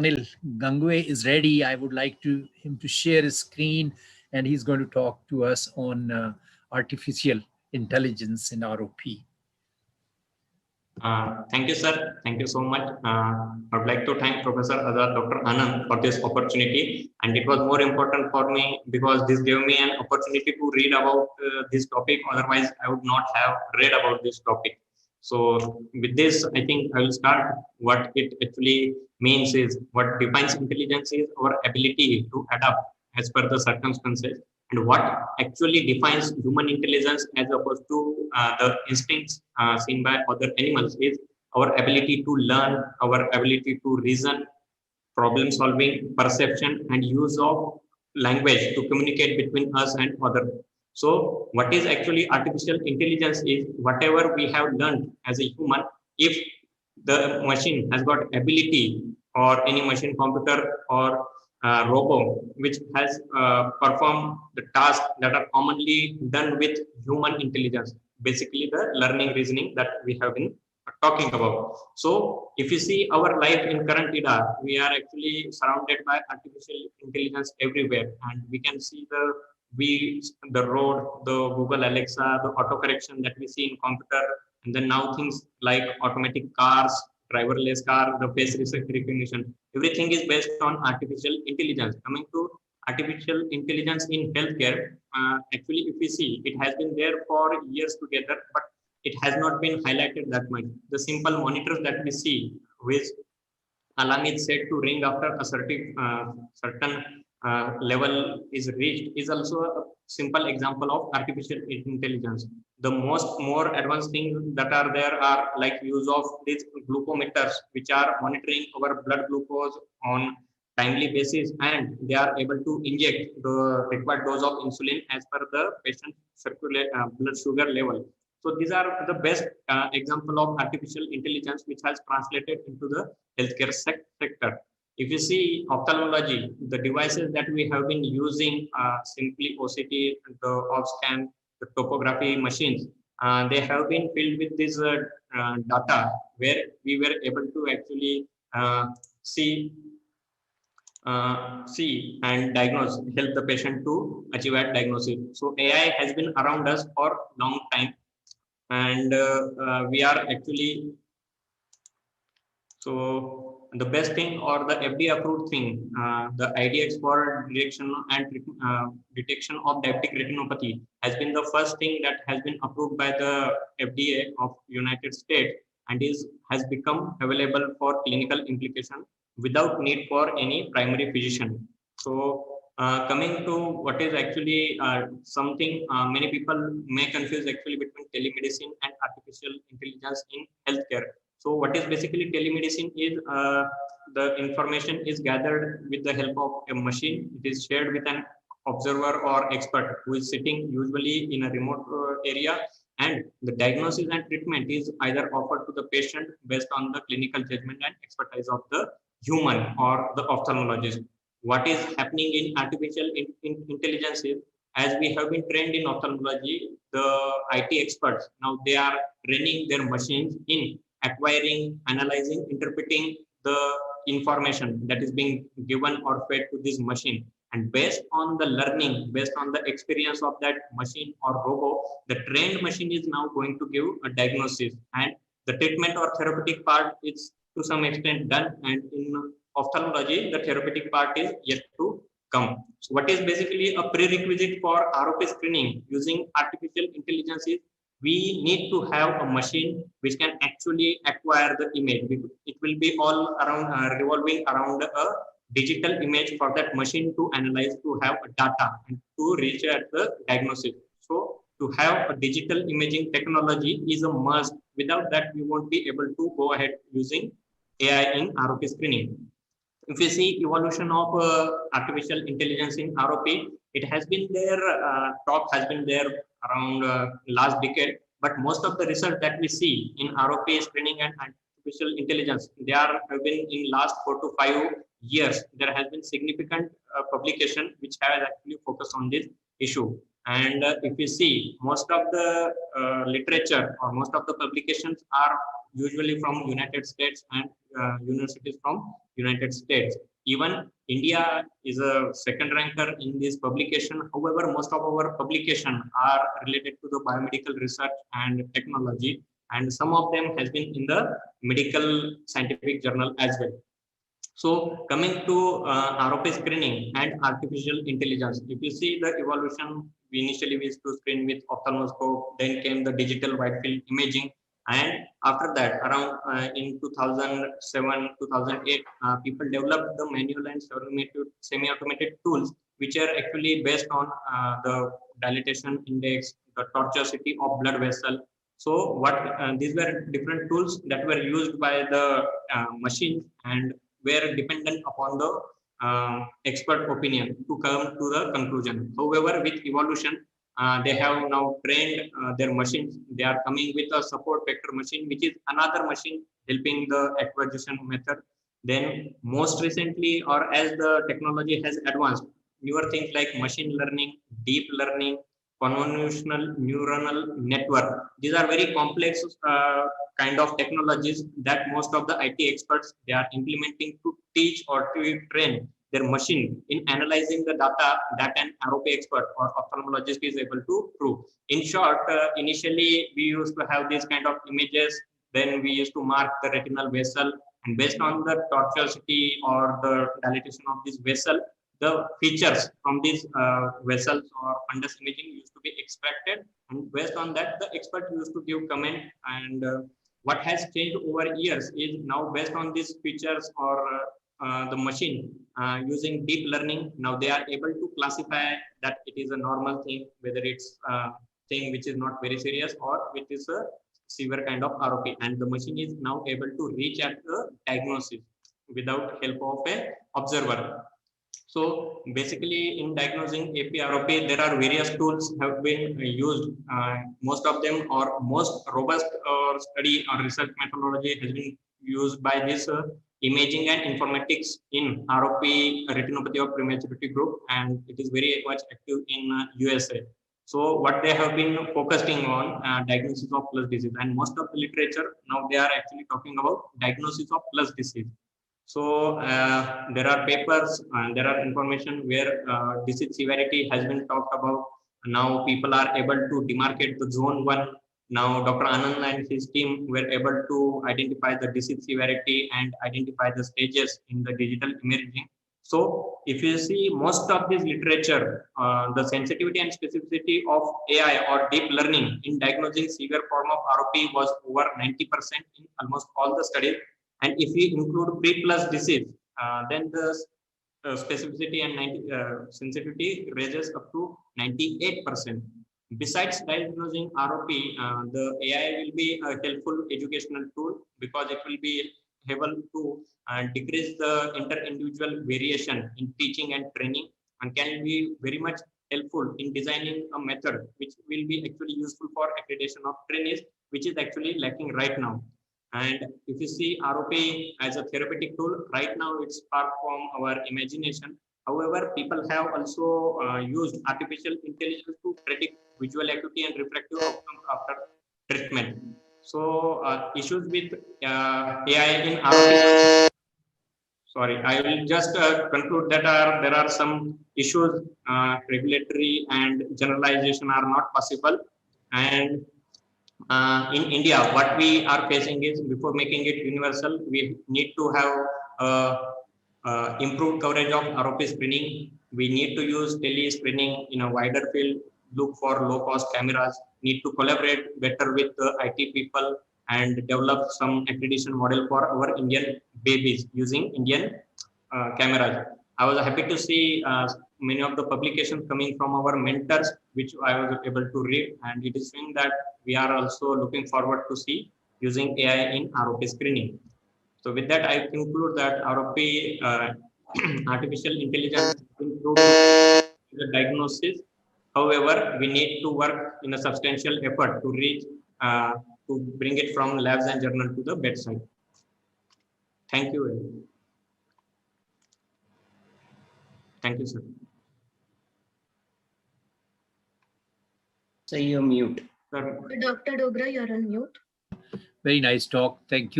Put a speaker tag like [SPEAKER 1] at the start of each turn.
[SPEAKER 1] Anil Gangwe is ready, I would like him to share his screen, and he's going to talk to us on artificial intelligence in ROP.
[SPEAKER 2] Thank you, sir. Thank you so much. I would like to thank Professor Azad, Dr. Anand for this opportunity. And it was more important for me because this gave me an opportunity to read about this topic. Otherwise, I would not have read about this topic. So with this, I think I will start. What it actually means is what defines intelligence is our ability to adapt as per the circumstances, and what actually defines human intelligence as opposed to the instincts seen by other animals is our ability to learn, our ability to reason, problem solving, perception, and use of language to communicate between us and other. So what is actually artificial intelligence is whatever we have learned as a human. If the machine has got ability, or any machine, computer, or robo which has performed the tasks that are commonly done with human intelligence, basically the learning, reasoning that we have been talking about. So if you see our life in current era, we are actually surrounded by artificial intelligence everywhere, and we can see the road, the Google Alexa, the auto correction that we see in computer, and then now things like automatic cars, driverless car, the face recognition, everything is based on artificial intelligence. Coming to artificial intelligence in healthcare, actually, if we see, it has been there for years together, but it has not been highlighted that much. The simple monitors that we see, which alarm is set to ring after a certain level is reached, is also a simple example of artificial intelligence. The most more advanced things that are there are like use of these glucometers, which are monitoring our blood glucose on timely basis, and they are able to inject the required dose of insulin as per the patient blood sugar level. So these are the best example of artificial intelligence which has translated into the healthcare sector. If you see ophthalmology, the devices that we have been using, simply OCT, the OBSCAN, the topography machines, they have been filled with this data where we were able to actually see and diagnose, help the patient to achieve a diagnosis. So AI has been around us for long time, and we are actually, so the best thing or the FDA approved thing, the IDX for detection of diabetic retinopathy has been the first thing that has been approved by the FDA of United States, and has become available for clinical implication without need for any primary physician. So coming to what is actually something many people may confuse actually between telemedicine and artificial intelligence in healthcare. So what is basically telemedicine is the information is gathered with the help of a machine. It is shared with an observer or expert who is sitting usually in a remote area, and the diagnosis and treatment is either offered to the patient based on the clinical judgment and expertise of the human or the ophthalmologist. What is happening in artificial intelligence is, as we have been trained in ophthalmology, the IT experts, now they are training their machines in acquiring, analyzing, interpreting the information that is being given or fed to this machine. And based on the learning, based on the experience of that machine or robot, the trained machine is now going to give a diagnosis, and the treatment or therapeutic part is to some extent done, and in ophthalmology, the therapeutic part is yet to come. So what is basically a prerequisite for ROP screening using artificial intelligence is we need to have a machine which can actually acquire the image. It will be all around revolving around a digital image for that machine to analyze, to have a data, and to reach at the diagnosis. So to have a digital imaging technology is a must. Without that, we won't be able to go ahead using AI in ROP screening. If you see evolution of artificial intelligence in ROP, it has been there, talk has been there around last decade, but most of the research that we see in ROP screening and artificial intelligence, they are have been in last 4 to 5 years. There has been significant publication which has actually focused on this issue. And if you see, most of the literature or most of the publications are usually from United States and universities from United States. Even India is a second ranker in this publication. However, most of our publications are related to the biomedical research and technology, and some of them has been in the medical scientific journal as well. So coming to ROP screening and artificial intelligence, if you see the evolution, initially we used to screen with ophthalmoscope, then came the digital wide field imaging, and after that, around in 2007, 2008, people developed the manual and semi-automated tools, which are actually based on the dilatation index, the tortuosity of blood vessel. So what these were different tools that were used by the machines and were dependent upon the expert opinion to come to the conclusion. However, with evolution, they have now trained their machines. They are coming with a support vector machine, which is another machine helping the acquisition method. Then most recently, or as the technology has advanced, newer things like machine learning, deep learning, convolutional neuronal network. These are very complex kind of technologies that most of the IT experts they are implementing to teach or to train their machine in analyzing the data that an ROP expert or ophthalmologist is able to prove. In short, initially we used to have these kind of images, then we used to mark the retinal vessel, and based on the tortuosity or the dilatation of this vessel, the features from these vessels or fundus imaging used to be extracted, and based on that, the expert used to give comment. And what has changed over years is now based on these features or the machine using deep learning, now they are able to classify that it is a normal thing, whether it's a thing which is not very serious or which is a severe kind of ROP, and the machine is now able to reach at the diagnosis without help of a observer. So basically in diagnosing AP-ROP, there are various tools have been used. Most of them or most robust study or research methodology has been used by this imaging and informatics in ROP retinopathy of prematurity group, and it is very much active in USA. So what they have been focusing on diagnosis of plus disease, and most of the literature now they are actually talking about diagnosis of plus disease. So there are papers and there are information where disease severity has been talked about. Now people are able to demarcate the zone 1. Now Dr. Anand and his team were able to identify the disease severity and identify the stages in the digital imaging. So if you see most of this literature, the sensitivity and specificity of AI or deep learning in diagnosing severe form of ROP was over 90% in almost all the studies. And if we include pre-plus disease, then the specificity and sensitivity raises up to 98%. Besides diagnosing ROP, the AI will be a helpful educational tool because it will be able to decrease the inter-individual variation in teaching and training, and can be very much helpful in designing a method which will be actually useful for accreditation of trainees, which is actually lacking right now. And if you see ROP as a therapeutic tool, right now it's far from our imagination. However, people have also used artificial intelligence to predict visual acuity and refractive outcomes after treatment. So issues with AI in ROP. Sorry, I will just conclude that there are some issues, regulatory and generalization are not possible. And in India, what we are facing is before making it universal, we need to have improved coverage of ROP screening. We need to use tele screening in a wider field, look for low cost cameras, need to collaborate better with the IT people and develop some accreditation model for our Indian babies using Indian cameras. I was happy to see many of the publications coming from our mentors, which I was able to read, and it is showing that we are also looking forward to see using AI in ROP screening. So with that, I conclude that ROP artificial intelligence improves the diagnosis. However, we need to work in a substantial effort to reach to bring it from labs and journal to the bedside. Thank you. Thank you, sir.
[SPEAKER 3] So you're mute.
[SPEAKER 2] Sir.
[SPEAKER 4] Dr. Dogra, you're on mute.
[SPEAKER 1] Very nice talk. Thank you.